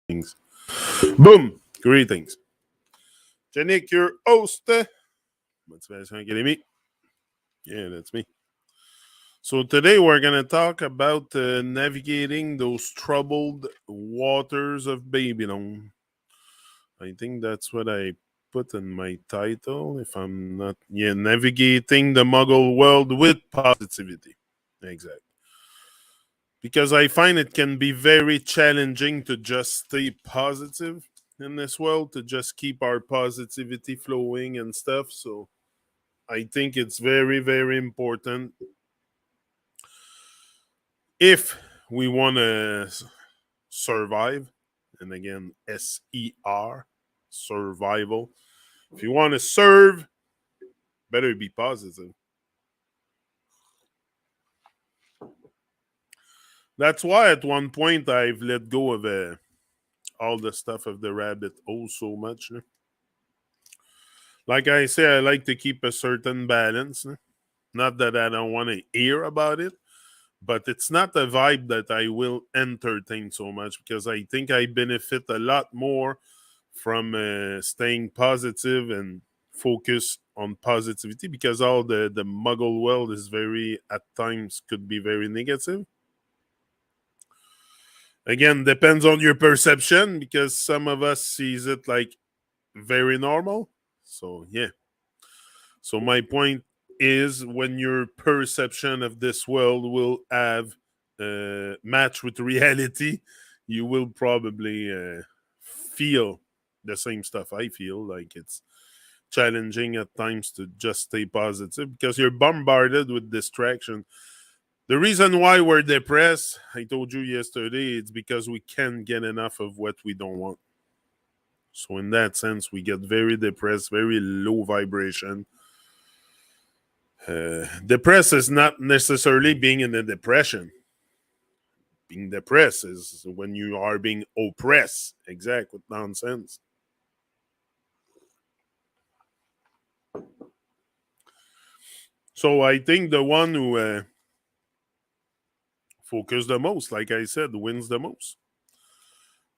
Things. Boom! Greetings. Janik, your host. Motivation Academy. Yeah, that's me. So today we're going to talk about navigating those troubled waters of Babylon. I think that's what I put in my title, if I'm not. Yeah, navigating the Muggle world with positivity. Exactly. Because I find it can be very challenging to just stay positive in this world, to just keep our positivity flowing and stuff. So I think it's very, very important if we want to survive. And again, survival. If you want to serve, better be positive. That's why at one point I've let go of all the stuff of the rabbit hole so much. Like I say, I like to keep a certain balance. Not that I don't want to hear about it, but it's not a vibe that I will entertain so much because I think I benefit a lot more from staying positive and focus on positivity because all the Muggle world is very, at times, could be very negative. Again, depends on your perception because some of us sees it like very normal. So yeah. So my point is when your perception of this world will have match with reality, you will probably feel the same stuff I feel. Like it's challenging at times to just stay positive because you're bombarded with distraction. The reason why we're depressed, I told you yesterday, it's because we can't get enough of what we don't want. So in that sense, we get very depressed, very low vibration. Depressed is not necessarily being in a depression. Being depressed is when you are being oppressed. Exact with nonsense. So I think the one who focus the most, like I said, wins the most.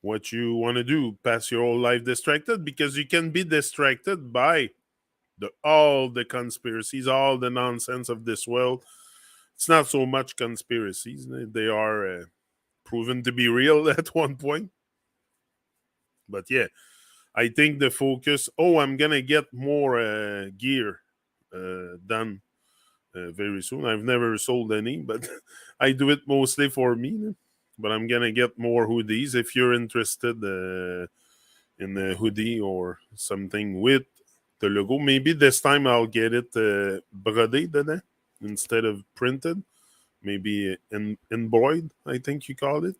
What you want to do, pass your whole life distracted because you can be distracted by all the conspiracies, all the nonsense of this world. It's not so much conspiracies; they are proven to be real at one point. But yeah, I think the focus. Oh, I'm gonna get more gear done very soon. I've never sold any, but I do it mostly for me. But I'm gonna get more hoodies. If you're interested in a hoodie or something with the logo, maybe this time I'll get it brodé dedans instead of printed. Maybe embroidered, I think you call it.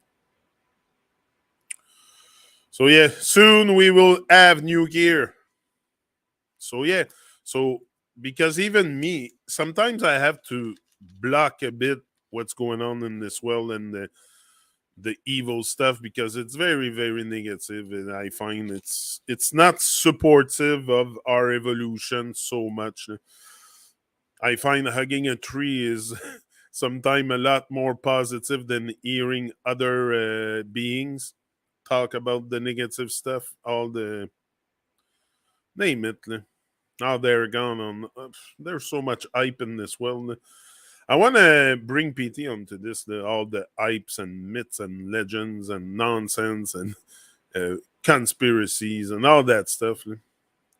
So yeah, soon we will have new gear. So yeah, so because even me, sometimes I have to block a bit what's going on in this world and the evil stuff because it's very very negative and I find it's not supportive of our evolution so much. I find hugging a tree is sometimes a lot more positive than hearing other beings talk about the negative stuff, all the name it. Now they're gone on. There's so much hype in this world. I want to bring PT onto this, all the hypes and myths and legends and nonsense and conspiracies and all that stuff.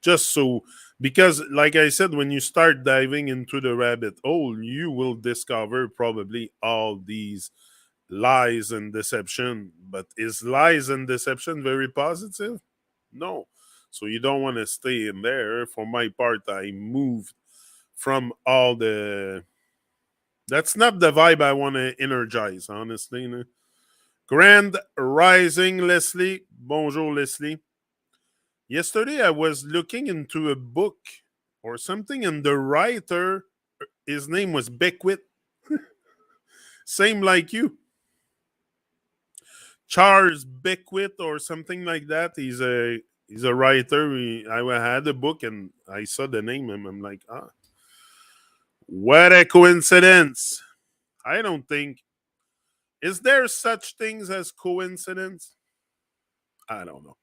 Just so, because, like I said, when you start diving into the rabbit hole, you will discover probably all these lies and deception. But is lies and deception very positive? No. So you don't want to stay in there. For my part, I moved from all the. That's not the vibe I want to energize, honestly. No? Grand Rising, Leslie. Bonjour, Leslie. Yesterday, I was looking into a book or something, and the writer, his name was Beckwith. Same like you. Charles Beckwith or something like that. He's a writer. I had a book and I saw the name and I'm like, what a coincidence. I don't think is there such things as coincidence? I don't know.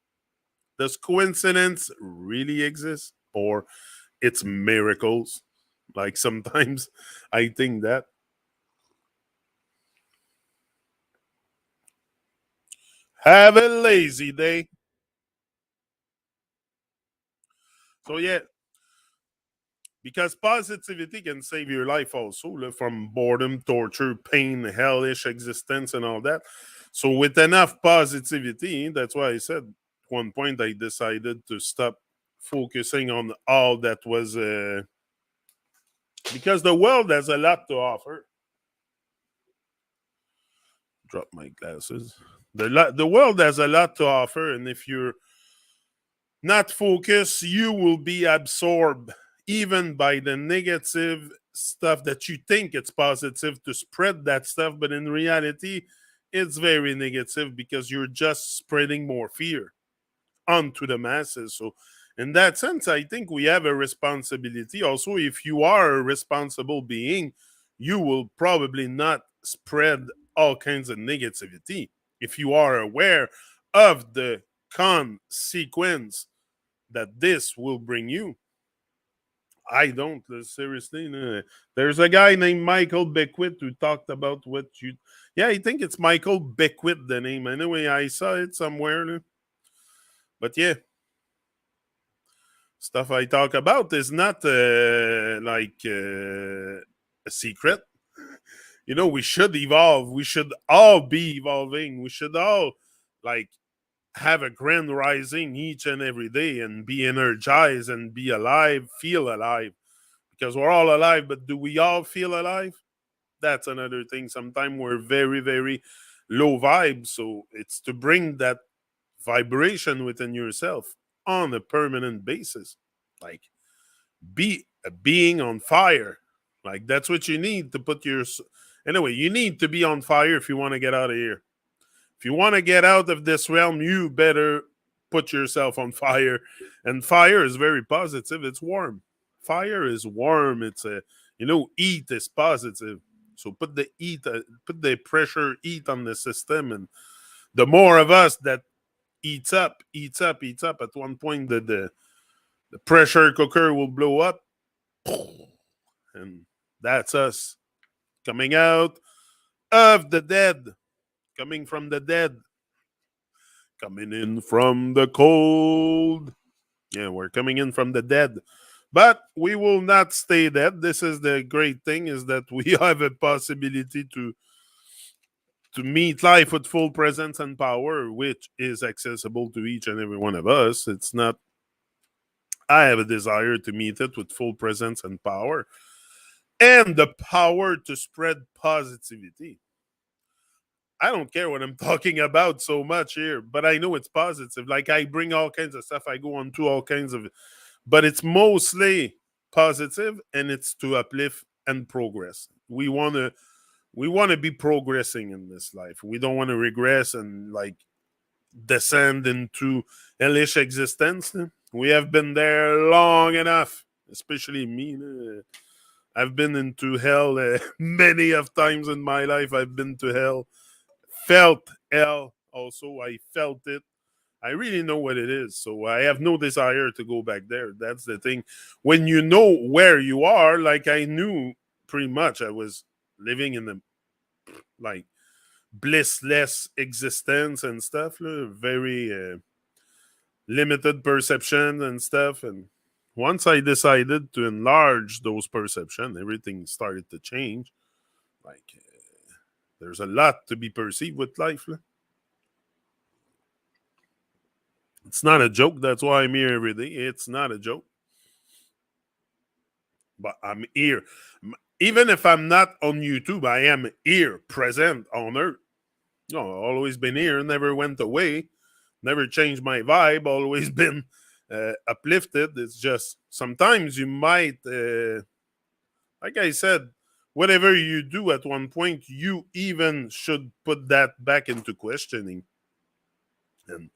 Does coincidence really exist? Or it's miracles? Like sometimes I think that. Have a lazy day. So yeah, because positivity can save your life also from boredom, torture, pain, hellish existence, and all that. So with enough positivity, that's why I said at one point I decided to stop focusing on all that was because the world has a lot to offer. Drop my glasses. The world has a lot to offer, and if you're not focused, you will be absorbed even by the negative stuff that you think it's positive to spread that stuff, but in reality, it's very negative because you're just spreading more fear onto the masses. So, in that sense, I think we have a responsibility. Also, if you are a responsible being, you will probably not spread all kinds of negativity. If you are aware of the consequence that this will bring you. I don't seriously. No. There's a guy named Michael Beckwith who talked about what you. Yeah, I think it's Michael Beckwith the name. Anyway, I saw it somewhere. No? But yeah, stuff I talk about is not a secret. You know, we should evolve. We should all be evolving. We should all like have a grand rising each and every day and be energized and be alive, feel alive because we're all alive, but do we all feel alive? That's another thing. Sometimes we're very, very low vibe. So it's to bring that vibration within yourself on a permanent basis. Like be a being on fire. Like that's what you need to put your. Anyway, you need to be on fire if you want to get out of here. If you want to get out of this realm, you better put yourself on fire. And fire is very positive. It's warm. Fire is warm. It's a heat is positive. So put the heat, put the pressure heat on the system, and the more of us that eats up, eats up, eats up. At one point, the pressure cooker will blow up, and that's us coming out of the dead, coming from the dead, coming in from the cold. Yeah, we're coming in from the dead. But we will not stay dead. This is the great thing is that we have a possibility to meet life with full presence and power, which is accessible to each and every one of us. It's not I have a desire to meet it with full presence and power and the power to spread positivity. I don't care what I'm talking about so much here, but I know it's positive. Like I bring all kinds of stuff, I go on to all kinds of, but it's mostly positive and it's to uplift and progress. We want to be progressing in this life. We don't want to regress and like descend into hellish existence. We have been there long enough, especially me. I've been into hell many of times in my life. I've been to hell, felt hell. Also, I felt it. I really know what it is. So I have no desire to go back there. That's the thing. When you know where you are, like I knew pretty much I was living in the like blissless existence and stuff, very limited perception and stuff. And once I decided to enlarge those perception, everything started to change. Like there's a lot to be perceived with life. It's not a joke. That's why I'm here every day. It's not a joke. But I'm here. Even if I'm not on YouTube, I am here, present on Earth. No, always been here, never went away, never changed my vibe, always been uplifted. It's just sometimes you might, like I said, whatever you do at one point, you even should put that back into questioning and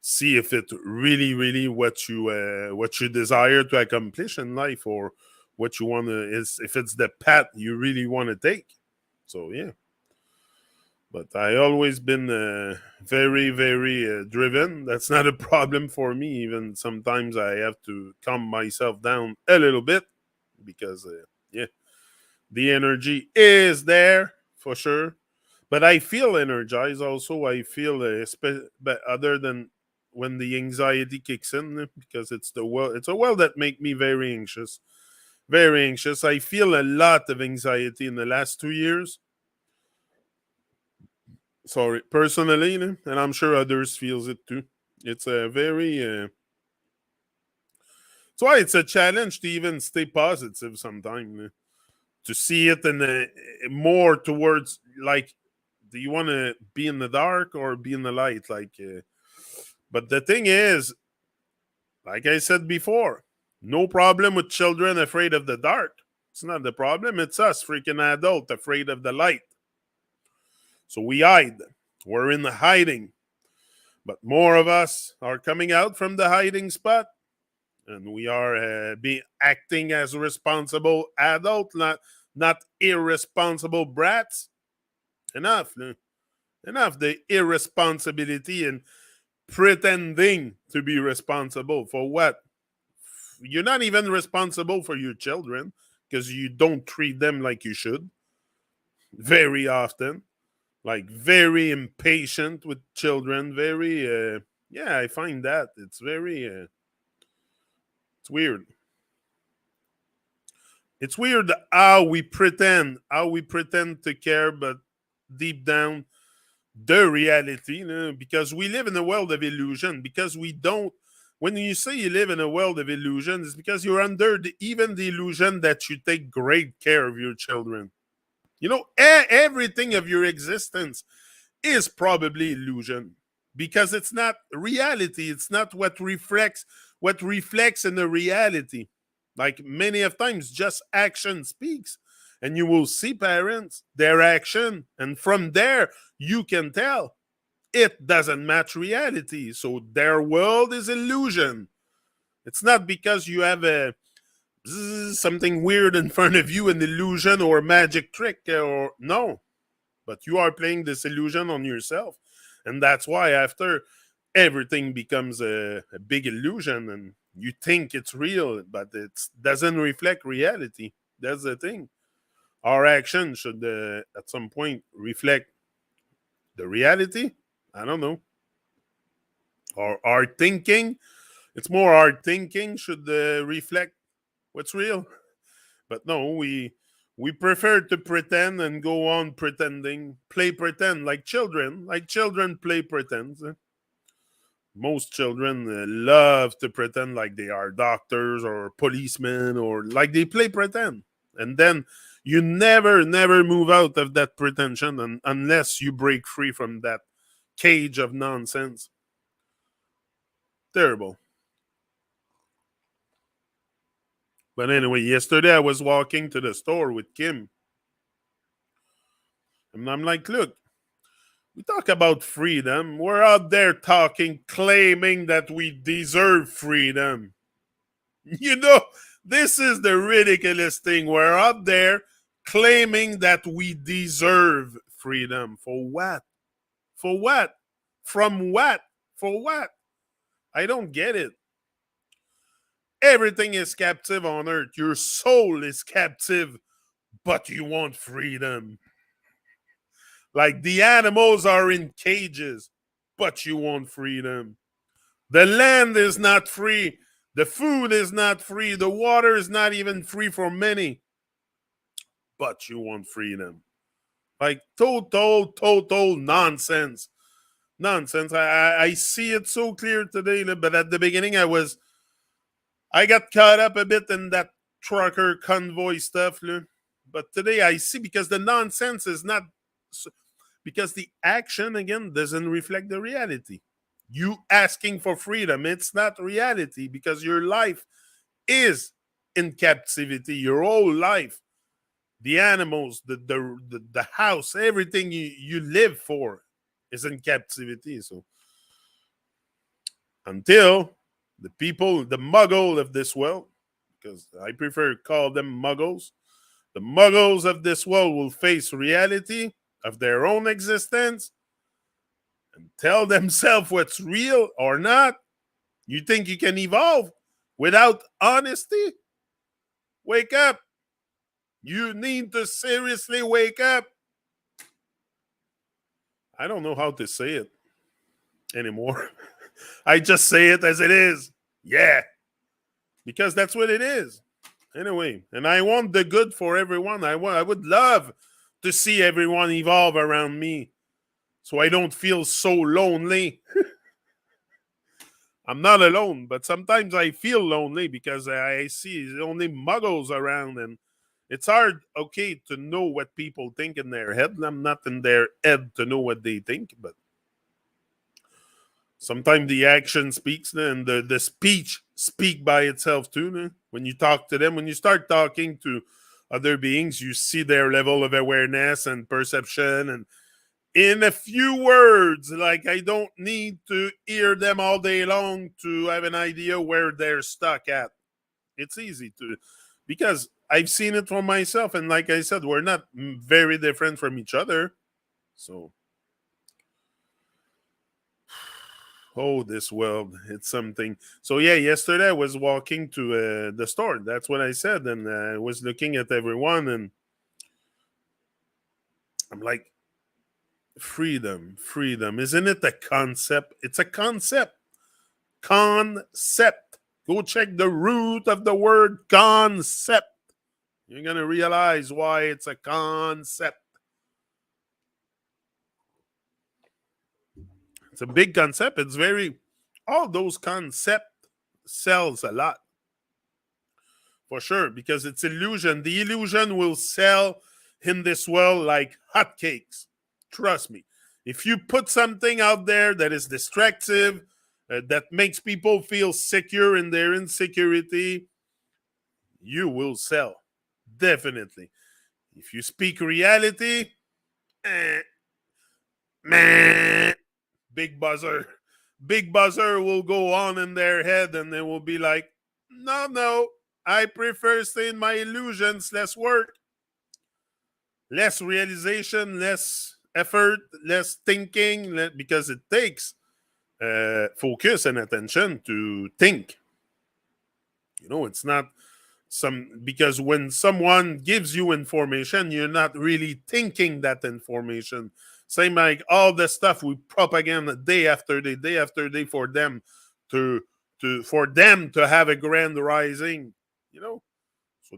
see if it really, really what you desire to accomplish in life or what you want to is if it's the path you really want to take. So yeah. But I always been very, very driven. That's not a problem for me. Even sometimes I have to calm myself down a little bit because, yeah, the energy is there for sure. But I feel energized. Also, I feel, but other than when the anxiety kicks in, because it's the world. It's a world that make me very anxious. Very anxious. I feel a lot of anxiety in the last 2 years. Sorry, personally, and I'm sure others feels it too. It's a very that's why it's a challenge to even stay positive sometimes. To see it in a more towards like, do you want to be in the dark or be in the light? But the thing is, like I said before, no problem with children afraid of the dark. It's not the problem. It's us freaking adult afraid of the light. So we hide. We're in the hiding. But more of us are coming out from the hiding spot, and we are be acting as responsible adult, not irresponsible brats. Enough, enough the irresponsibility and pretending to be responsible for what? You're not even responsible for your children because you don't treat them like you should very often. Like very impatient with children. Very, yeah, I find that it's very, it's weird. It's weird how we pretend to care, but deep down, the reality, because we live in a world of illusion. Because we don't. When you say you live in a world of illusion, it's because you're under even the illusion that you take great care of your children. Everything of your existence is probably illusion because it's not reality. It's not what reflects in the reality. Like many of times, just action speaks, and you will see parents their action, and from there you can tell it doesn't match reality. So their world is illusion. It's not because you have something weird in front of you, an illusion or a magic trick, or no, but you are playing this illusion on yourself. And that's why after everything becomes a big illusion and you think it's real, but it doesn't reflect reality. That's the thing. Our action should at some point reflect the reality. I don't know. Or our thinking. It's more our thinking should reflect what's real. But no, we prefer to pretend and go on pretending, play pretend like children play pretend. Most children love to pretend like they are doctors or policemen or like they play pretend. And then you never move out of that pretension unless you break free from that cage of nonsense. Terrible. But anyway, yesterday I was walking to the store with Kim, and I'm like, look, we talk about freedom. We're out there talking, claiming that we deserve freedom. You know, this is the ridiculous thing. We're out there claiming that we deserve freedom. For what? For what? From what? For what? I don't get it. Everything is captive on earth. Your soul is captive, but you want freedom. Like the animals are in cages, but you want freedom. The land is not free. The food is not free. The water is not even free for many, but you want freedom. Like total nonsense. Nonsense. I see it so clear today, but at the beginning I got caught up a bit in that trucker convoy stuff. But today I see because the nonsense is not because the action again doesn't reflect the reality. You asking for freedom, it's not reality because your life is in captivity. Your whole life, the animals, the house, everything you live for is in captivity. So until the people, the muggle of this world, because I prefer to call them muggles, the muggles of this world will face reality. of their own existence and tell themselves what's real or not, you think you can evolve without honesty? Wake up. You need to seriously wake up. I don't know how to say it anymore. I just say it as it is. Yeah, because that's what it is. Anyway, and I want the good for everyone. I would love to see everyone evolve around me so I don't feel so lonely. I'm not alone, but sometimes I feel lonely because I see only muggles around and it's hard, okay, to know what people think in their head. I'm not in their head to know what they think, but sometimes the action speaks and the speech speak by itself too. No? When you talk to them, when you start talking to other beings, you see their level of awareness and perception and in a few words, like I don't need to hear them all day long to have an idea where they're stuck at. It's easy to because I've seen it for myself and like I said, we're not very different from each other. So oh, this world, it's something. So yeah, yesterday I was walking to the store. That's what I said, and I was looking at everyone, and I'm like, freedom, freedom. Isn't it a concept? It's a concept. Concept. Go check the root of the word concept. You're gonna realize why it's a concept. It's a big concept. It's very all those concept sells a lot for sure because it's illusion. The illusion will sell in this world like hotcakes. Trust me. If you put something out there that is distractive, that makes people feel secure in their insecurity, you will sell. Definitely. If you speak reality, eh, meh, big buzzer. Big buzzer will go on in their head and they will be like, no, no, I prefer staying my illusions, less work, less realization, less effort, less thinking, because it takes focus and attention to think. You know, it's not because when someone gives you information, you're not really thinking that information. Same like all the stuff we propaganda day after day for them to for them to have a grand rising. You know, so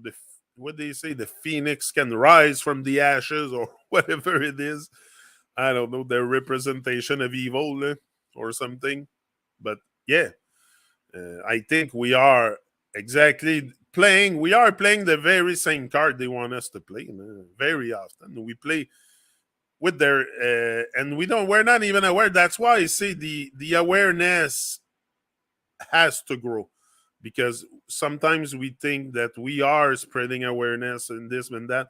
what they say, the phoenix can rise from the ashes or whatever it is. I don't know, their representation of evil or something. But yeah, I think we are exactly playing. We are playing the very same card they want us to play. Very often we play with their, and we don't. We're not even aware. That's why I say the awareness has to grow because sometimes we think that we are spreading awareness and this and that,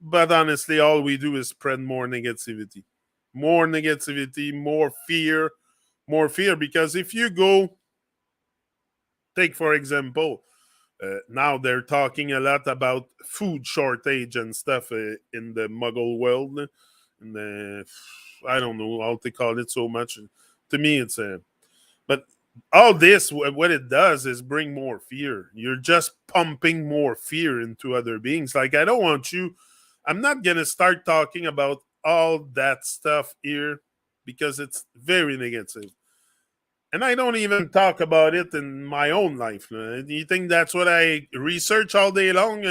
but honestly, all we do is spread more negativity, more fear. Because if you go take for example, now they're talking a lot about food shortage and stuff in the Muggle world. And I don't know how to call it so much. To me, it's a but all this what it does is bring more fear. You're just pumping more fear into other beings. Like I don't want you. I'm not gonna start talking about all that stuff here because it's very negative. And I don't even talk about it in my own life. Do you think that's what I research all day long?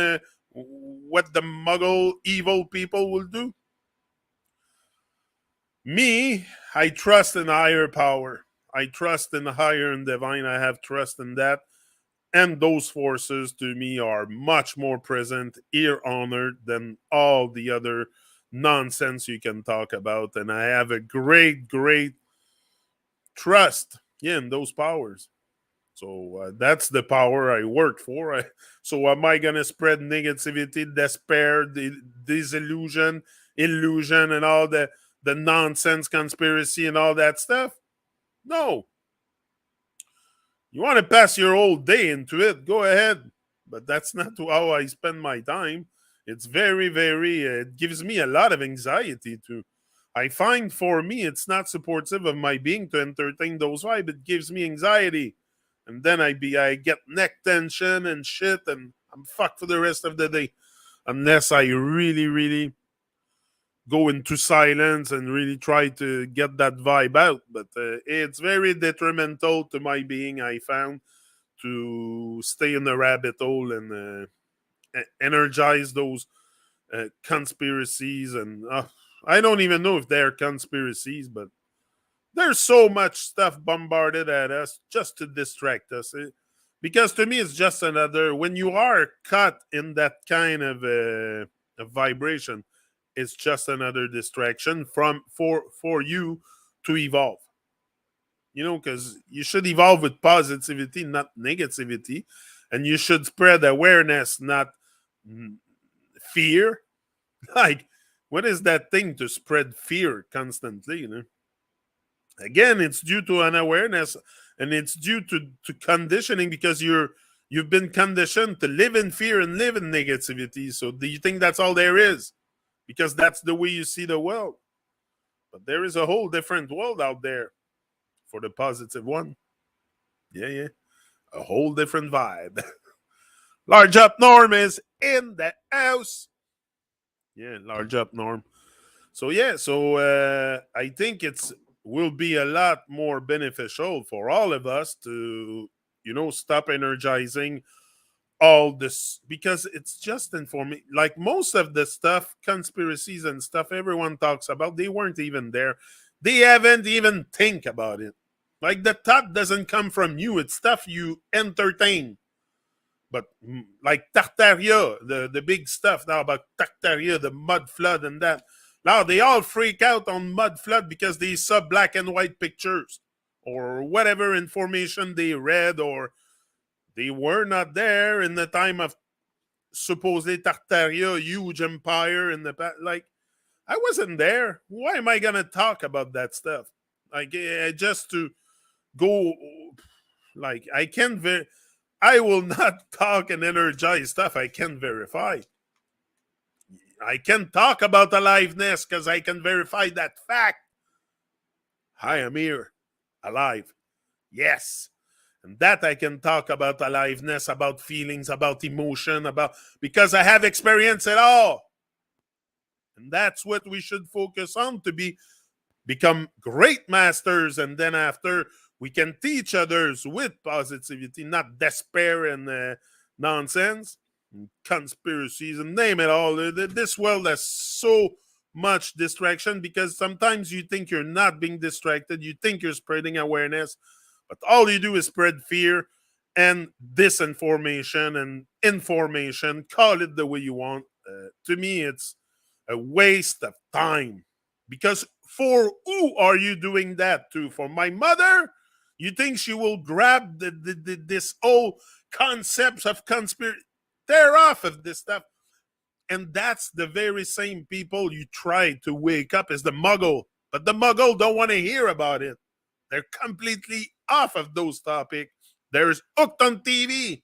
What the Muggle evil people will do? Me, I trust in higher power. I trust in the higher and divine. I have trust in that. And those forces to me are much more present here on earth than all the other nonsense you can talk about. And I have a great, great trust in those powers. So that's the power I work for. So am I gonna spread negativity, despair, disillusion, illusion, and all the nonsense, conspiracy, and all that stuff? No. You want to pass your whole day into it? Go ahead. But that's not how I spend my time. It's very, very, it gives me a lot of anxiety too. I find for me, it's not supportive of my being to entertain those vibes. It gives me anxiety. And then I get neck tension and shit, and I'm fucked for the rest of the day. Unless I really, really go into silence and really try to get that vibe out. But it's very detrimental to my being, I found, to stay in the rabbit hole and energize those conspiracies. And I don't even know if they're conspiracies, but there's so much stuff bombarded at us just to distract us. Because to me, it's just another, when you are caught in that kind of vibration, it's just another distraction for you to evolve. Because you should evolve with positivity, not negativity, and you should spread awareness, not fear. Like, what is that thing to spread fear constantly? Again, it's due to unawareness, and it's due to conditioning, because you've been conditioned to live in fear and live in negativity. So do you think that's all there is? Because that's the way you see the world. But there is a whole different world out there for the positive one. Yeah, yeah. A whole different vibe. Large up Norm is in the house. Yeah, large up Norm. So yeah, I think it's will be a lot more beneficial for all of us to stop energizing all this, because it's just informing. Like most of the stuff, conspiracies and stuff everyone talks about, they weren't even there. They haven't even think about it. Like the thought doesn't come from you. It's stuff you entertain. But like Tartaria, the big stuff now about Tartaria, the mud flood and that. Now they all freak out on mud flood because they saw black and white pictures or whatever information they read, or they were not there in the time of supposedly Tartaria, huge empire in the past. Like, I wasn't there. Why am I gonna talk about that stuff? Like, just to go, like, I will not talk and energize stuff I can verify. I can talk about aliveness because I can verify that fact. I am here, alive. Yes. And that I can talk about aliveness, about feelings, about emotion, about because I have experience it all. And that's what we should focus on to become great masters. And then after, we can teach others with positivity, not despair and nonsense, and conspiracies, and name it all. This world has so much distraction, because sometimes you think you're not being distracted, you think you're spreading awareness, but all you do is spread fear and disinformation and information. Call it the way you want. To me, it's a waste of time. Because for who are you doing that to? For my mother? You think she will grab this whole concepts of conspiracy? Tear off of this stuff. And that's the very same people you try to wake up as the Muggle. But the Muggle don't want to hear about it. They're completely off of those topics. There's hooked on TV.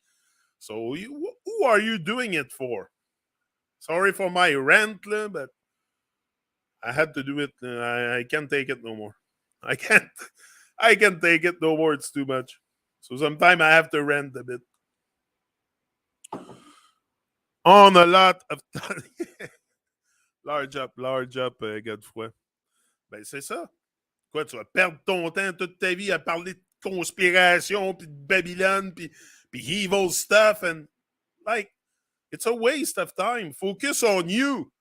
So who are you doing it for? Sorry for my rant, but I had to do it. I can't take it no more. I can't. I can't take it no more. It's too much. So sometimes I have to rant a bit on a lot of time. Large up, Godefroy. Ben c'est ça. Quoi, tu vas perdre ton temps toute ta vie à parler de conspiration, puis de Babylone, puis evil stuff, and like, it's a waste of time. Focus on you.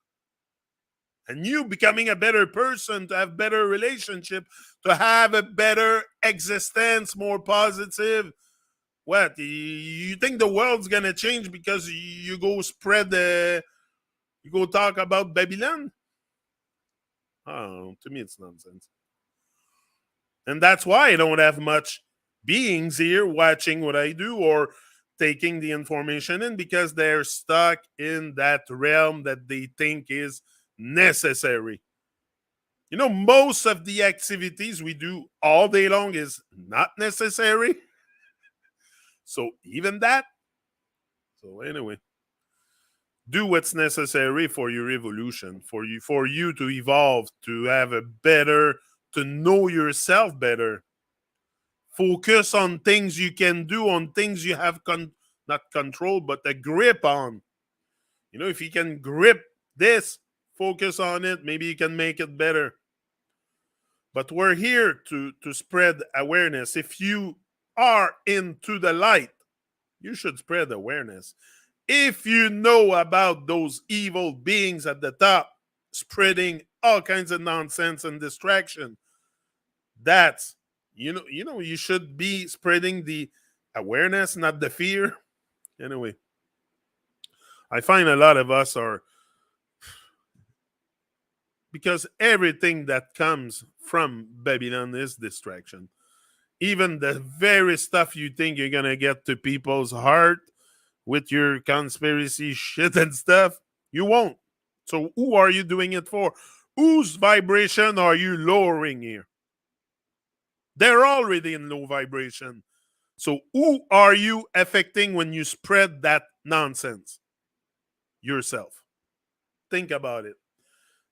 And you becoming a better person, to have better relationship, to have a better existence, more positive. What, you think the world's gonna change because you go spread you go talk about Babylon? Oh, to me it's nonsense. And that's why I don't have much beings here watching what I do or taking the information in, because they're stuck in that realm that they think is necessary. Most of the activities we do all day long is not necessary. So even that. So anyway, Do what's necessary for your evolution, for you to evolve, to have a better, to know yourself better. Focus on things you can do, on things you have not control, but a grip on. If you can grip this, focus on it, maybe you can make it better. But we're here to spread awareness. If you are into the light, you should spread awareness. If you know about those evil beings at the top spreading all kinds of nonsense and distraction, that's you should be spreading the awareness, not the fear. Anyway, I find a lot of us are, because everything that comes from Babylon is distraction. Even the very stuff you think you're gonna get to people's heart with your conspiracy shit and stuff, you won't. So who are you doing it for? Whose vibration are you lowering here? They're already in low vibration. So who are you affecting when you spread that nonsense? Yourself. Think about it.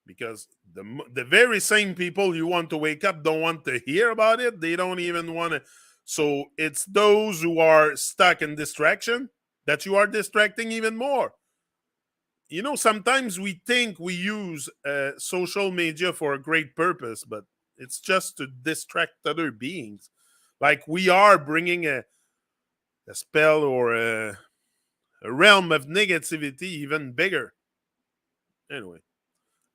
Because the very same people you want to wake up don't want to hear about it. They don't even want to. So it's those who are stuck in distraction that you are distracting even more. Sometimes we think we use social media for a great purpose, but it's just to distract other beings. Like we are bringing a spell or a realm of negativity even bigger. Anyway,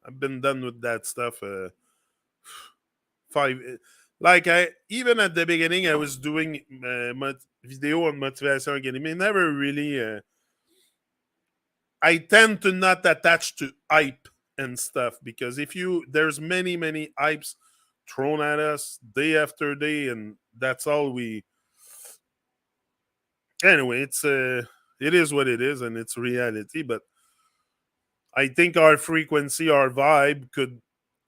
I've been done with that stuff. Five, like I even at the beginning, I was doing video on motivation academy. Never really. I tend to not attach to hype and stuff, because if you there's many hypes thrown at us day after day, and that's all we. Anyway, it is what it is, and it's reality. But I think our frequency, our vibe, could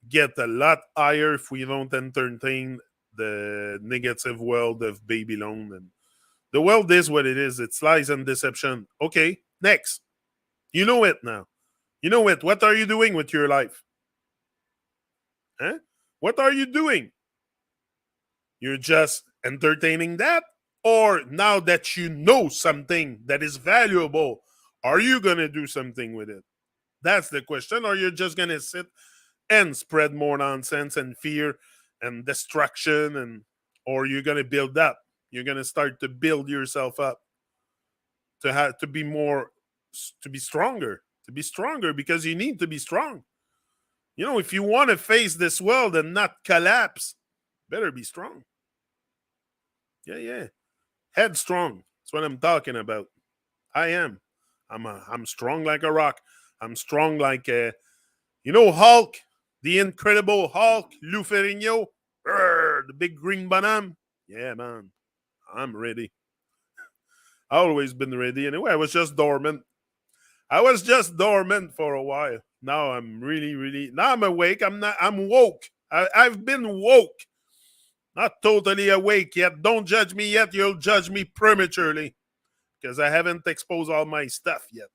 get a lot higher if we don't entertain the negative world of Babylon. And the world is what it is. It's lies and deception. Okay, next. You know it now. You know it. What are you doing with your life? Huh? What are you doing? You're just entertaining that? Or now that you know something that is valuable, are you going to do something with it? That's the question. Or you're just going to sit and spread more nonsense and fear and destruction, and or you're going to build up. You're going to start to build yourself up to have to be more, to be stronger, because you need to be strong. If you want to face this world and not collapse, better be strong. Yeah. Headstrong. That's what I'm talking about. I am. I'm strong like a rock. I'm strong like Hulk, the Incredible Hulk, Lou Ferrigno, the big green banana. Yeah, man, I'm ready. I always been ready. Anyway, I was just dormant. I was just dormant for a while. Now I'm really. Now I'm awake. I'm not. I'm woke. I've been woke. Not totally awake yet. Don't judge me yet. You'll judge me prematurely because I haven't exposed all my stuff yet.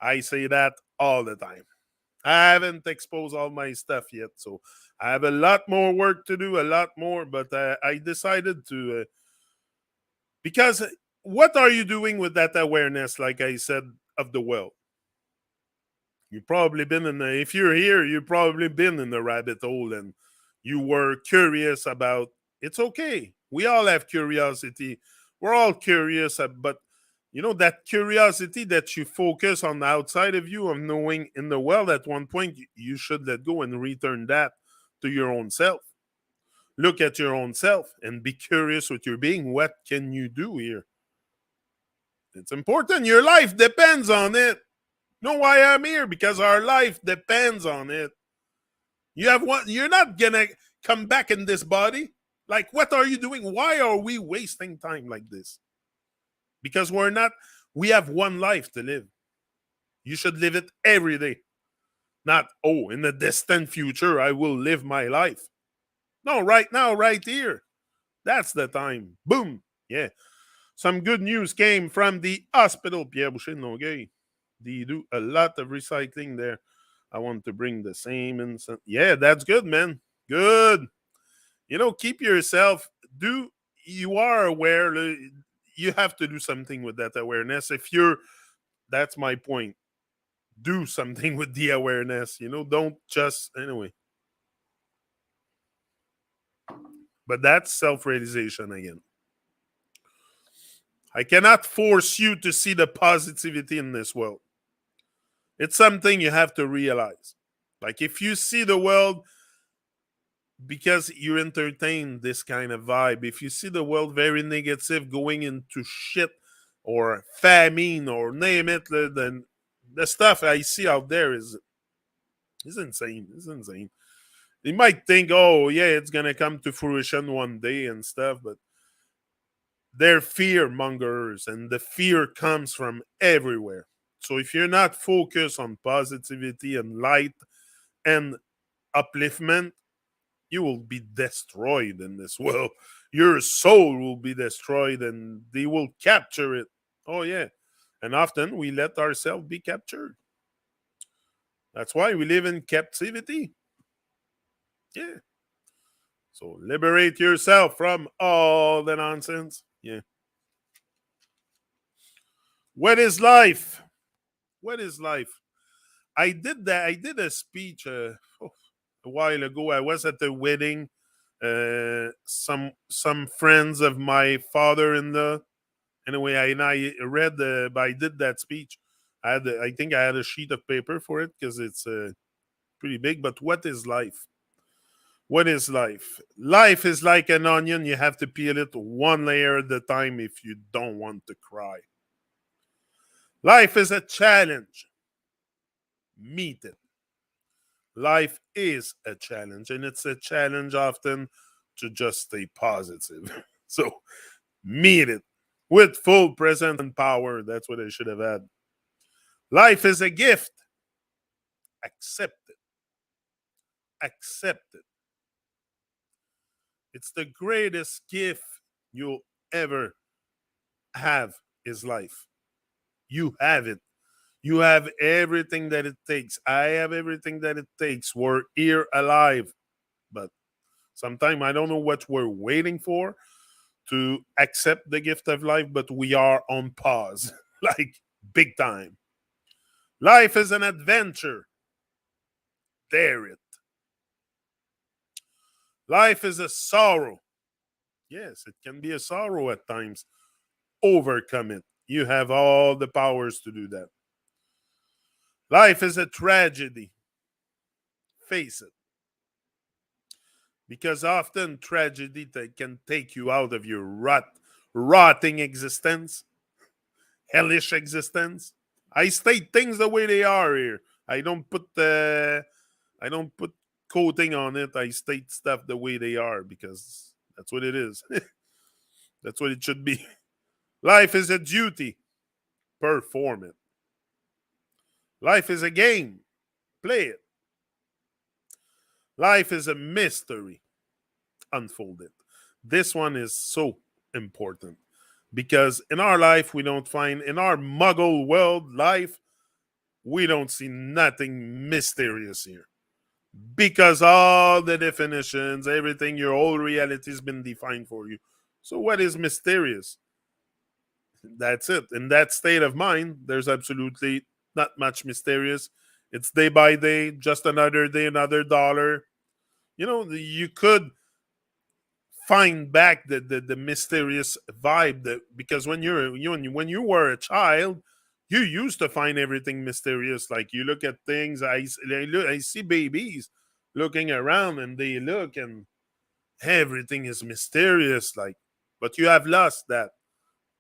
I say that all the time. I haven't exposed all my stuff yet, so I have a lot more work to do, a lot more. But I decided to, because what are you doing with that awareness? Like I said, of the world, you've probably been in the. If you're here, you've probably been in the rabbit hole, and you were curious about. It's okay. We all have curiosity. We're all curious, but that curiosity that you focus on the outside of you, of knowing in the world, at one point you should let go and return that to your own self. Look at your own self and be curious with your being. What can you do here? It's important. Your life depends on it. You know why I'm here? Because our life depends on it. You have one. You're not gonna come back in this body. Like, what are you doing? Why are we wasting time like this? Because we're not. We have one life to live. You should live it every day. Not, in the distant future, I will live my life. No, right now, right here. That's the time. Boom. Yeah. Some good news came from the hospital, Pierre Boucher Longueuil. They do a lot of recycling there. I want to bring the same instant. Yeah, that's good, man. Good. Keep yourself. Do you are aware? You have to do something with that awareness. If you're, that's my point. Do something with the awareness. Don't just anyway. But that's self realization again. I cannot force you to see the positivity in this world. It's something you have to realize. Like if you see the world because you entertain this kind of vibe, if you see the world very negative, going into shit or famine or name it, then the stuff I see out there is insane. It's insane. You might think, oh yeah, it's gonna come to fruition one day and stuff, but they're fear mongers, and the fear comes from everywhere. So if you're not focused on positivity and light and upliftment, you will be destroyed in this world. Your soul will be destroyed and they will capture it. Oh, yeah. And often we let ourselves be captured. That's why we live in captivity. Yeah. So liberate yourself from all the nonsense. Yeah. What is life? What is life? I did that. I did a speech a while ago. I was at the wedding. Some friends of my father-in-law. Anyway, I read but I did that speech. I think I had a sheet of paper for it because it's pretty big. But what is life? What is life? Life is like an onion. You have to peel it one layer at a time if you don't want to cry. Life is a challenge. Meet it. Life is a challenge, and it's a challenge often to just stay positive. So meet it with full presence and power. That's what I should have had. Life is a gift. Accept it. Accept it. It's the greatest gift you'll ever have is life. You have it. You have everything that it takes. I have everything that it takes. We're here alive. But sometimes I don't know what we're waiting for to accept the gift of life, but we are on pause, like big time. Life is an adventure. Dare it. Life is a sorrow. Yes, it can be a sorrow at times. Overcome it. You have all the powers to do that. Life is a tragedy. Face it. Because often tragedy can take you out of your rotting existence, hellish existence. I state things the way they are here. I don't put coating on it. I state stuff the way they are because that's what it is. That's what it should be. Life is a duty. Perform it. Life is a game. Play it. Life is a mystery. Unfold it. This one is so important because in our life, we don't find, in our muggle world life, we don't see nothing mysterious here. Because all the definitions, everything, your whole reality has been defined for you. So, what is mysterious? That's it. In that state of mind, there's absolutely not much mysterious. It's day by day, just another day, another dollar. You could find back the mysterious vibe because when you were a child, you used to find everything mysterious. Like you look at things, I see babies looking around and they look and everything is mysterious. Like, but you have lost that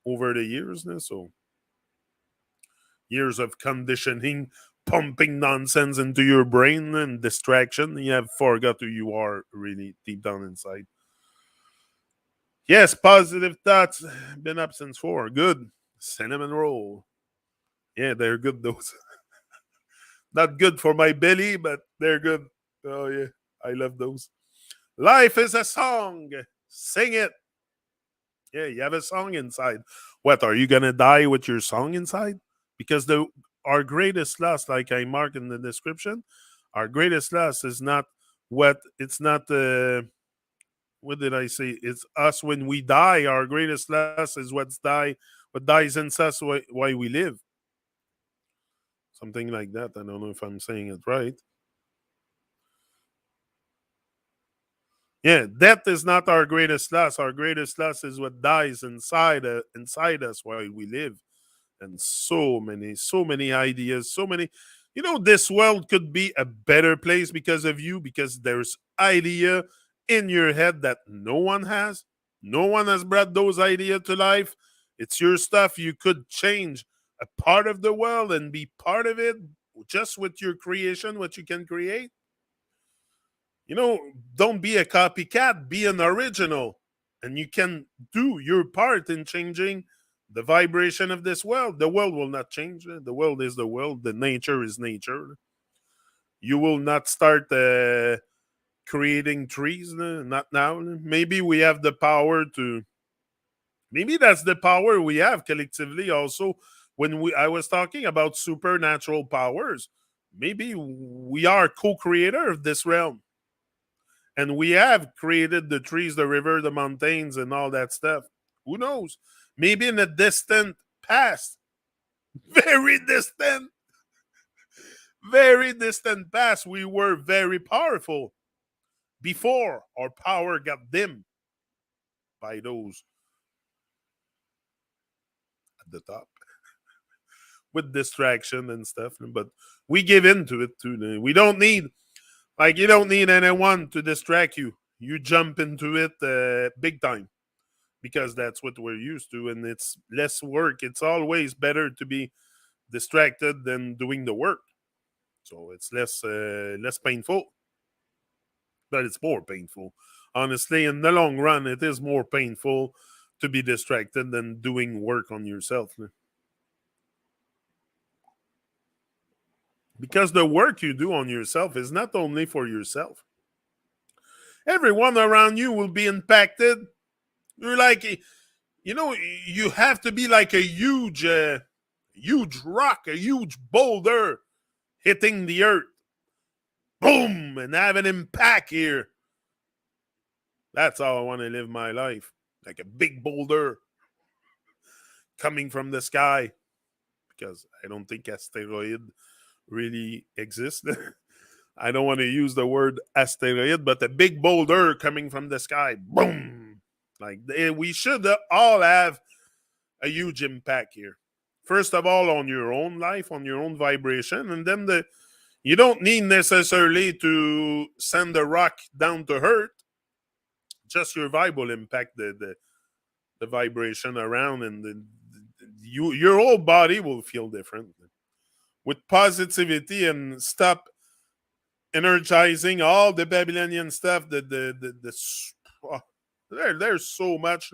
over the years now. So years of conditioning, pumping nonsense into your brain and distraction, you have forgot who you are really deep down inside. Yes, positive thoughts. Been up since 4. Good. Cinnamon roll. Yeah, they're good, those. Not good for my belly, but they're good. Oh, yeah. I love those. Life is a song. Sing it. Yeah, you have a song inside. What, are you going to die with your song inside? Because our greatest loss, like I mark in the description, our greatest loss is not what it's not. What did I say? It's us when we die. Our greatest loss is what dies in us why we live. Something like that. I don't know if I'm saying it right. Yeah, death is not our greatest loss. Our greatest loss is what dies inside us while we live. And so many ideas, so many. This world could be a better place because of you, because there's idea in your head that no one has. No one has brought those ideas to life. It's your stuff. You could change a part of the world and be part of it just with your creation, what you can create. you know, don't be a copycat, be an original. And you can do your part in changing the vibration of this world. The world will not change. The world is the world. The nature is nature. You will not start creating trees, not now. Maybe we have the power to. Maybe that's the power we have collectively. Also, when I was talking about supernatural powers, maybe we are co-creator of this realm, and we have created the trees, the river, the mountains, and all that stuff. Who knows? Maybe in a distant past, very distant, very distant past, we were very powerful before our power got dimmed by those at the top with distraction and stuff. But we give in to it too. We don't need, like, you don't need anyone to distract you. You jump into it big time, because that's what we're used to, and it's less work. It's always better to be distracted than doing the work. So it's less painful, but it's more painful. Honestly, in the long run, it is more painful to be distracted than doing work on yourself. Because the work you do on yourself is not only for yourself. Everyone around you will be impacted. You're like, you have to be like a huge rock, a huge boulder hitting the earth. Boom! And have an impact here. That's how I want to live my life. Like a big boulder coming from the sky. Because I don't think asteroid really exists. I don't want to use the word asteroid, but a big boulder coming from the sky. Boom! Like, we should all have a huge impact here. First of all, on your own life, on your own vibration, and then you don't need necessarily to send a rock down to earth. Just your vibe will impact the vibration around, and your whole body will feel different with positivity, and stop energizing all the Babylonian stuff. Oh, there's so much.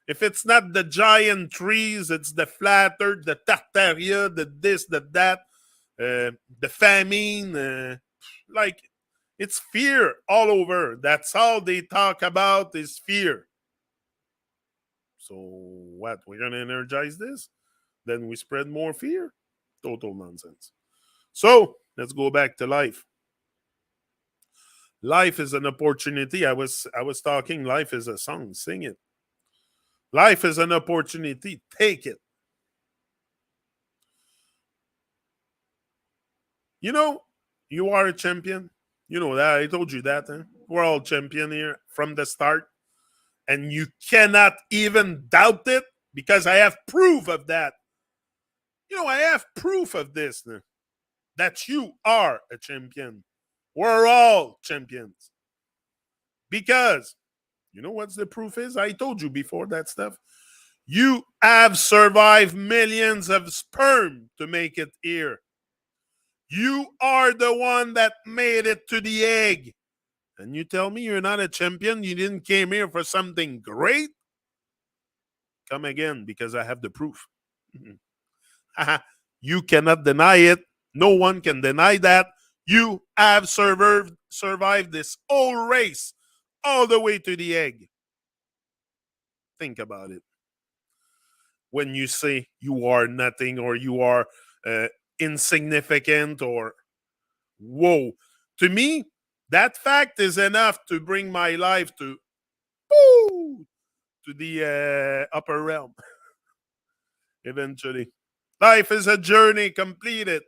If it's not the giant trees, it's the flat earth, the Tartaria, the this, the that, the famine. Like, it's fear all over. That's all they talk about is fear. So what? We're gonna energize this? Then we spread more fear? Total nonsense. So let's go back to life. Life is an opportunity. I was talking. Life is a song. Sing it. Life is an opportunity. Take it. You know, you are a champion. You know that. I told you that. Huh? We're all champion here from the start. And you cannot even doubt it, because I have proof of that. I have proof of this, that you are a champion. We're all champions. Because, what's the proof is? I told you before that stuff. You have survived millions of sperm to make it here. You are the one that made it to the egg. And you tell me you're not a champion? You didn't came here for something great? Come again, because I have the proof. You cannot deny it. No one can deny that. You have survived this whole race all the way to the egg. Think about it. When you say you are nothing, or you are insignificant or whoa. To me, that fact is enough to bring my life to woo, to the upper realm eventually. Life is a journey, complete it.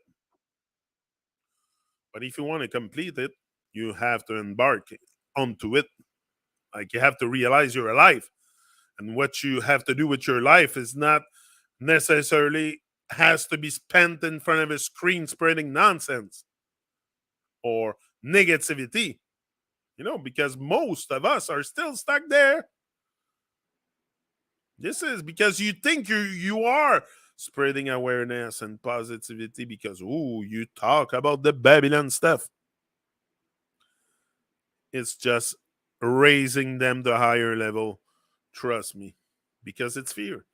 But if you want to complete it, you have to embark onto it. Like you have to realize you're alive. And what you have to do with your life is not necessarily has to be spent in front of a screen spreading nonsense or negativity, because most of us are still stuck there. This is because you think you are spreading awareness and positivity because you talk about the Babylon stuff. It's just raising them to a higher level. Trust me, because it's fear.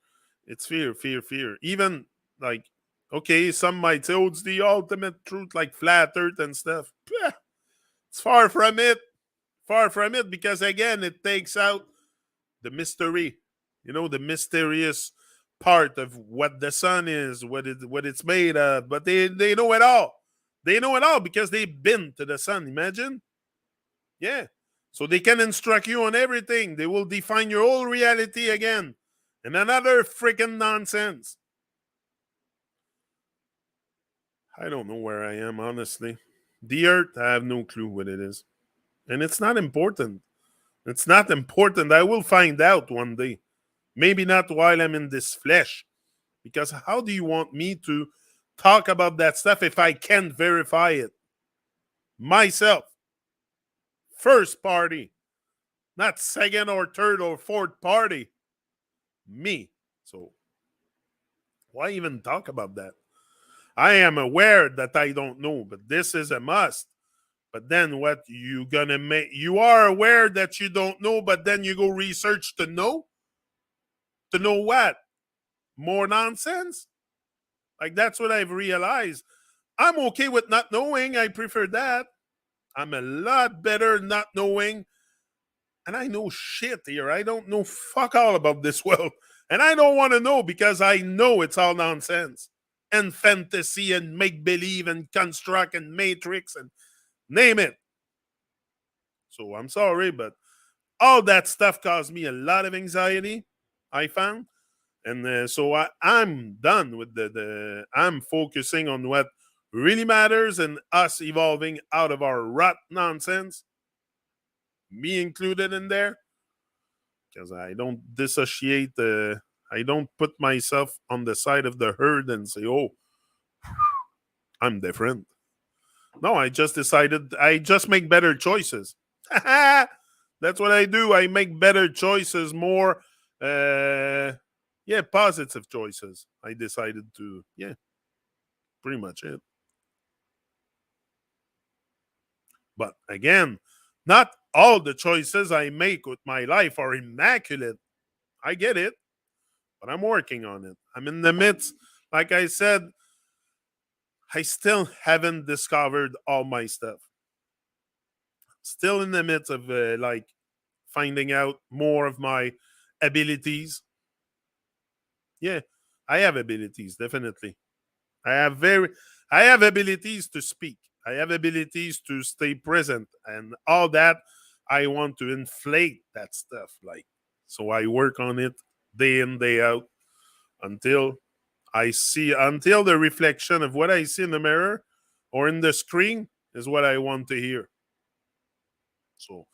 It's fear, fear, fear. Even like, okay, some might say, "Oh, it's the ultimate truth," like flat Earth and stuff. Pah, it's far from it. Far from it, because again, it takes out the mystery. The mysterious part of what the sun is, what it's made of. But they know it all. They know it all because they've been to the sun. Imagine, yeah. So they can instruct you on everything. They will define your whole reality again, and another freaking nonsense. I don't know where I am, honestly. The Earth, I have no clue what it is, and it's not important. It's not important. I will find out one day. Maybe not while I'm in this flesh. Because how do you want me to talk about that stuff if I can't verify it? Myself. First party. Not second or third or fourth party. Me. So why even talk about that? I am aware that I don't know, but this is a must. But then what you gonna make? You are aware that you don't know, but then you go research to know? To know what? More nonsense? Like that's what I've realized. I'm okay with not knowing. I prefer that. I'm a lot better not knowing. And I know shit here. I don't know fuck all about this world. And I don't want to know because I know it's all nonsense. And fantasy and make believe and construct and matrix and name it. So I'm sorry, but all that stuff caused me a lot of anxiety, I found. And so I'm done with I'm focusing on what really matters and us evolving out of our rut nonsense, me included in there, because I don't dissociate. I don't put myself on the side of the herd and say, "Oh, I'm different." No, I just decided. I just make better choices. That's what I do. I make better choices, more, yeah, positive choices. I decided to, yeah, pretty much it. But again, not all the choices I make with my life are immaculate. I get it, but I'm working on it. I'm in the midst. Like I said, I still haven't discovered all my stuff. Still in the midst of like finding out more of my abilities. Yeah, I have abilities, definitely. I have very I have abilities to speak. I have abilities to stay present and all that. I want to inflate that stuff, like, so I work on it day in day out until until the reflection of what I see in the mirror or in the screen is what I want to hear. So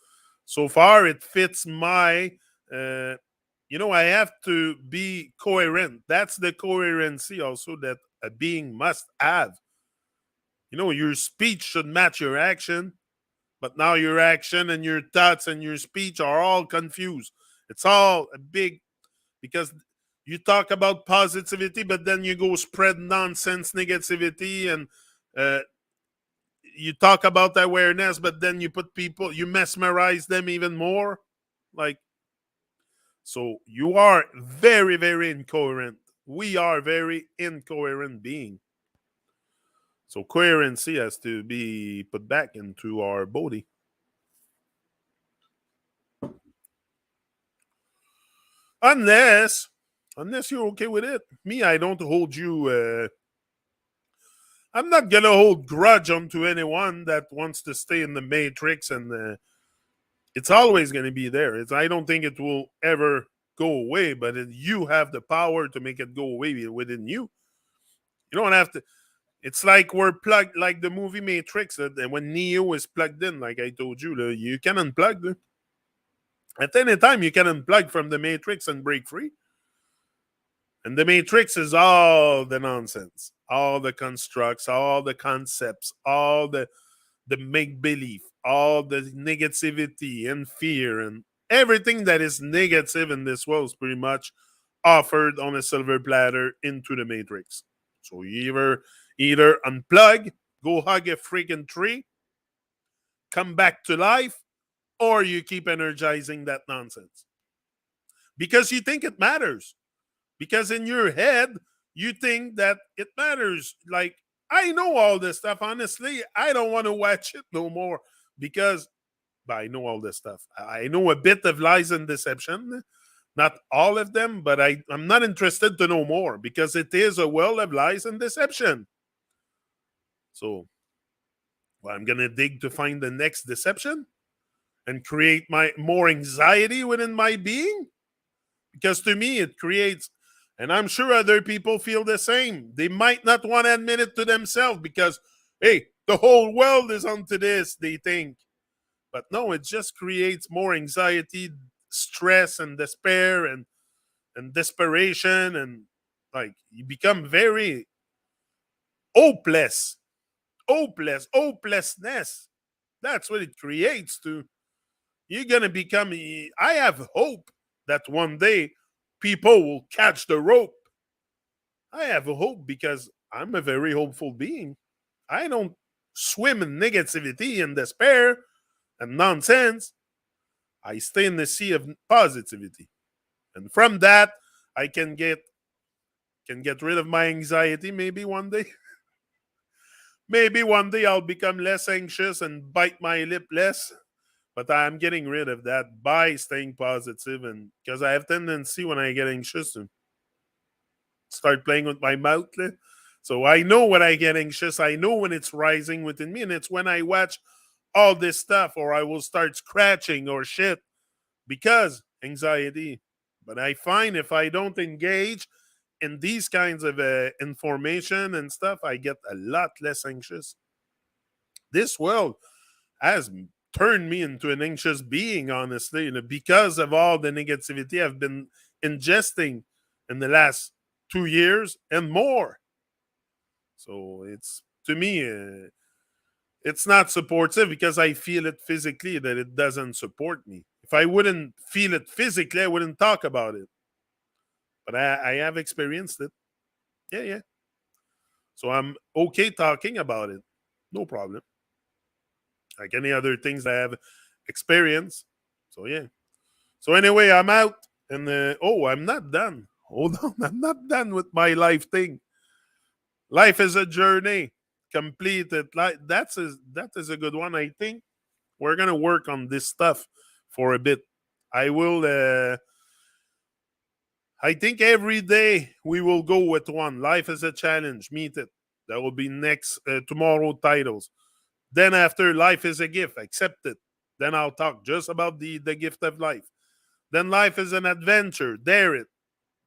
so far it fits my uh I have to be coherent. That's the coherency also that a being must have. Your speech should match your action, but now your action and your thoughts and your speech are all confused. It's all a big, because you talk about positivity, but then you go spread nonsense, negativity, and uh, you talk about awareness, but then you mesmerize them even more. Like, so you are very, very incoherent. We are very incoherent being. So coherency has to be put back into our body. Unless unless you're okay with it. Me, I don't hold you I'm not gonna hold grudge onto anyone that wants to stay in the matrix, and it's always gonna be there. I don't think it will ever go away, but you have the power to make it go away within you. You don't have to. It's like we're plugged, like the movie Matrix. When Neo is plugged in, like I told you, you can unplug. At any time, you can unplug from the Matrix and break free. And the Matrix is all the nonsense, all the constructs, all the concepts, all the make believe, all the negativity and fear, and everything that is negative in this world is pretty much offered on a silver platter into the Matrix. So you either unplug, go hug a freaking tree, come back to life, or you keep energizing that nonsense because you think it matters. Because in your head, you think that it matters. Like, I know all this stuff. Honestly, I don't want to watch it no more because I know all this stuff. I know a bit of lies and deception. Not all of them, but I'm not interested to know more because it is a world of lies and deception. So, well, I'm going to dig to find the next deception and create my more anxiety within my being because to me it creates, and I'm sure other people feel the same. They might not want to admit it to themselves because, hey, the whole world is onto this, they think. But no, it just creates more anxiety, stress, and despair, and desperation, and like you become very hopeless, hopelessness. That's what it creates to. You're gonna become. I have hope that one day people will catch the rope. I have a hope because I'm a very hopeful being. I don't swim in negativity and despair and nonsense. I stay in the sea of positivity. And from that, I can get rid of my anxiety maybe one day. Maybe one day I'll become less anxious and bite my lip less. But I'm getting rid of that by staying positive, and because I have tendency when I get anxious to start playing with my mouth. So I know when I get anxious, I know when it's rising within me, and it's when I watch all this stuff or I will start scratching or shit because anxiety. But I find if I don't engage in these kinds of information and stuff, I get a lot less anxious. This world has turned me into an anxious being, honestly, because of all the negativity I've been ingesting in the last 2 years and more. So it's to me, it's not supportive because I feel it physically that it doesn't support me. If I wouldn't feel it physically, I wouldn't talk about it. But I have experienced it. Yeah, yeah. So I'm okay talking about it. No problem. Like any other things I have experienced. So yeah. So anyway, I'm out. And I'm not done. Hold on, I'm not done with my life thing. Life is a journey. Complete it. Like that is a good one. I think we're gonna work on this stuff for a bit. I will. I think every day we will go with one. Life is a challenge. Meet it. That will be next tomorrow titles. Then after life is a gift. Accept it. Then I'll talk just about the gift of life. Then life is an adventure. Dare it.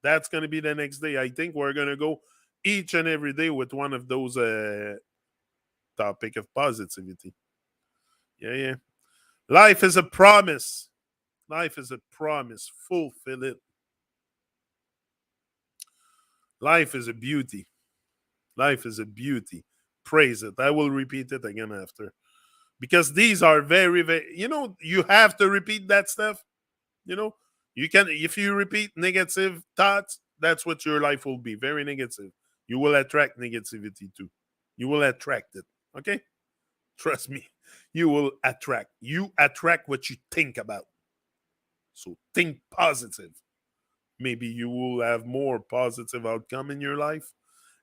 That's gonna be the next day. I think we're gonna go each and every day with one of those topic of positivity. Yeah, yeah. Life is a promise. Life is a promise. Fulfill it. Life is a beauty. Life is a beauty. Praise it. I will repeat it again after. Because these are very, very, you have to repeat that stuff. You know, you can, if you repeat negative thoughts, that's what your life will be. Very negative. You will attract negativity too. You will attract it. Okay? Trust me. You will attract. You attract what you think about. So think positive. Maybe you will have more positive outcome in your life.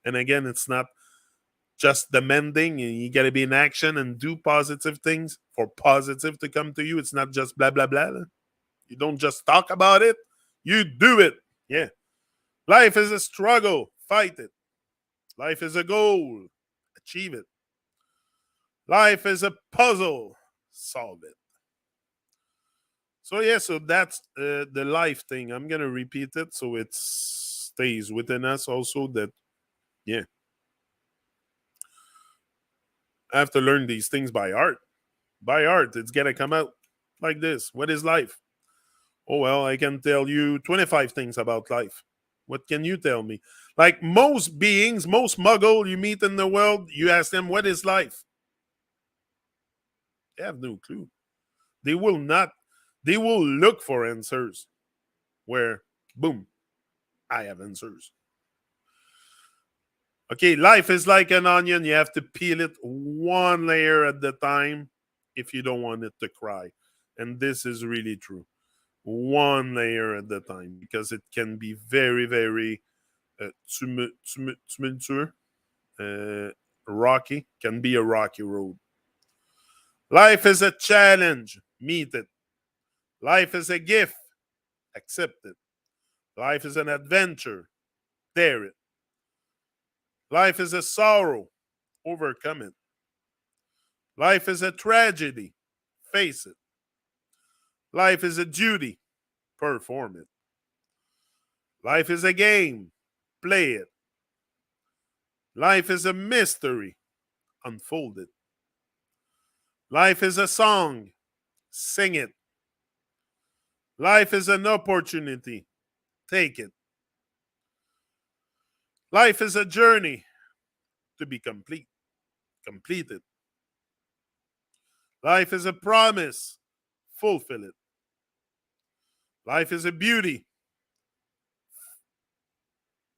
And again, it's not just demanding. You got to be in action and do positive things for positive to come to you. It's not just blah blah blah. You don't just talk about it, you do it. Yeah. Life is a struggle. Fight it. Life is a goal. Achieve it. Life is a puzzle. Solve it. So yeah, so that's the life thing. I'm gonna repeat it so it stays within us. Also, that yeah, I have to learn these things by heart. By heart, it's gonna come out like this. What is life? Oh well, I can tell you 25 things about life. What can you tell me? Like most beings, most Muggle you meet in the world, you ask them what is life. They have no clue. They will not. They will look for answers. Where, boom, I have answers. Okay, life is like an onion. You have to peel it one layer at the time if you don't want it to cry. And this is really true. One layer at the time because it can be very, very tumultuous, uh, rocky, can be a rocky road. Life is a challenge. Meet it. Life is a gift. Accept it. Life is an adventure. Dare it. Life is a sorrow. Overcome it. Life is a tragedy. Face it. Life is a duty. Perform it. Life is a game. Play it. Life is a mystery. Unfold it. Life is a song. Sing it. Life is an opportunity. Take it. Life is a journey to be complete. Complete it. Life is a promise. Fulfill it. Life is a beauty.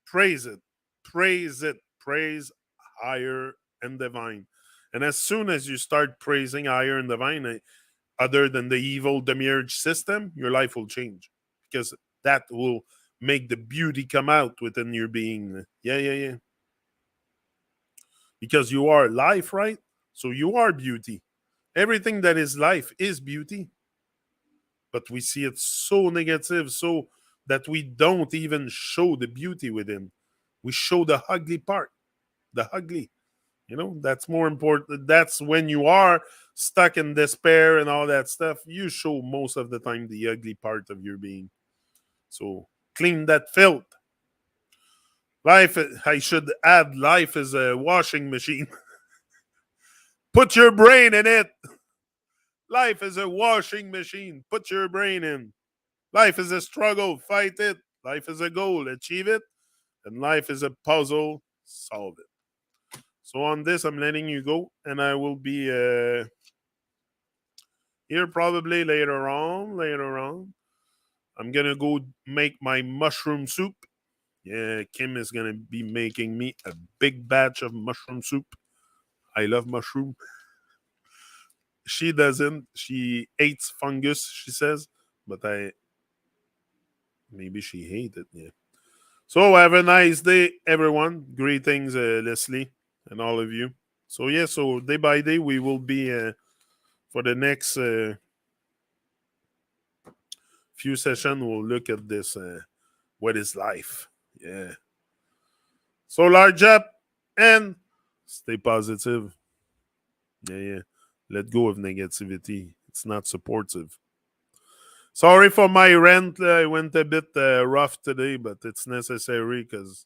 Praise it. Praise it. Praise higher and divine. And as soon as you start praising higher and divine, other than the evil demiurge system, your life will change because that will make the beauty come out within your being. Yeah, yeah, yeah. Because you are life, right? So you are beauty. Everything that is life is beauty. But we see it so negative, so that we don't even show the beauty within. We show the ugly part, the ugly. That's more important. That's when you are stuck in despair and all that stuff. You show most of the time the ugly part of your being. So clean that filth. Life, I should add, life is a washing machine. Put your brain in it. Life is a washing machine. Put your brain in. Life is a struggle. Fight it. Life is a goal. Achieve it. And life is a puzzle. Solve it. So on this, I'm letting you go, and I will be here probably later on. Later on, I'm gonna go make my mushroom soup. Yeah, Kim is gonna be making me a big batch of mushroom soup. I love mushroom. She doesn't. She hates fungus. She says, but I maybe she hates it. Yeah. So have a nice day, everyone. Greetings, Leslie, and all of you. So yeah, so day by day we will be for the next few sessions. We'll look at this. What is life? Yeah. So large up and stay positive. Yeah, yeah. Let go of negativity. It's not supportive. Sorry for my rant. I went a bit rough today, but it's necessary because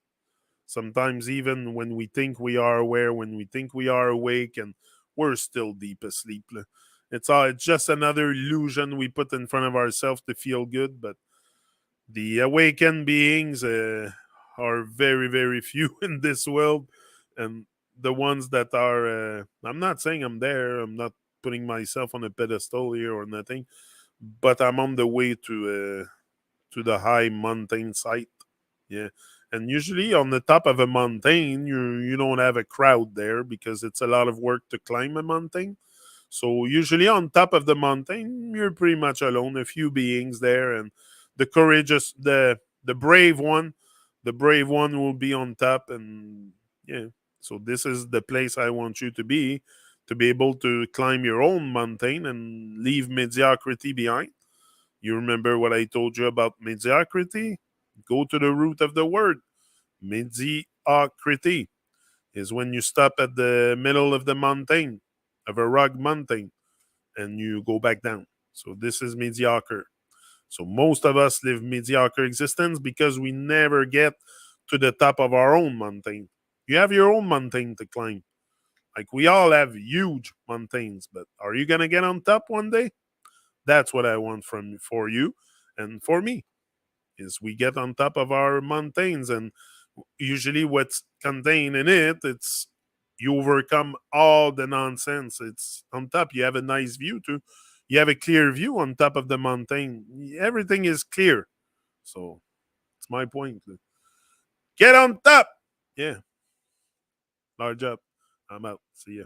sometimes, even when we think we are aware, when we think we are awake, and we're still deep asleep, it's just another illusion we put in front of ourselves to feel good. But the awakened beings are very, very few in this world, and the ones that are, I'm not saying I'm there. I'm not putting myself on a pedestal here or nothing, but I'm on the way to the high mountain site. Yeah. And usually on the top of a mountain, you don't have a crowd there because it's a lot of work to climb a mountain. So usually on top of the mountain, you're pretty much alone, a few beings there, and the courageous, the brave one will be on top, and yeah. So this is the place I want you to be able to climb your own mountain and leave mediocrity behind. You remember what I told you about mediocrity? Go to the root of the word, mediocrity. is when you stop at the middle of the mountain, of a rock mountain, and you go back down. So this is mediocre. So most of us live mediocre existence because we never get to the top of our own mountain. You have your own mountain to climb. Like we all have huge mountains, but are you gonna get on top one day? That's what I want from for you and for me is we get on top of our mountains and usually what's contained in it, it's you overcome all the nonsense. It's on top. You have a nice view too. You have a clear view on top of the mountain. Everything is clear. So it's my point. Get on top. Yeah. Large up. I'm out. See ya.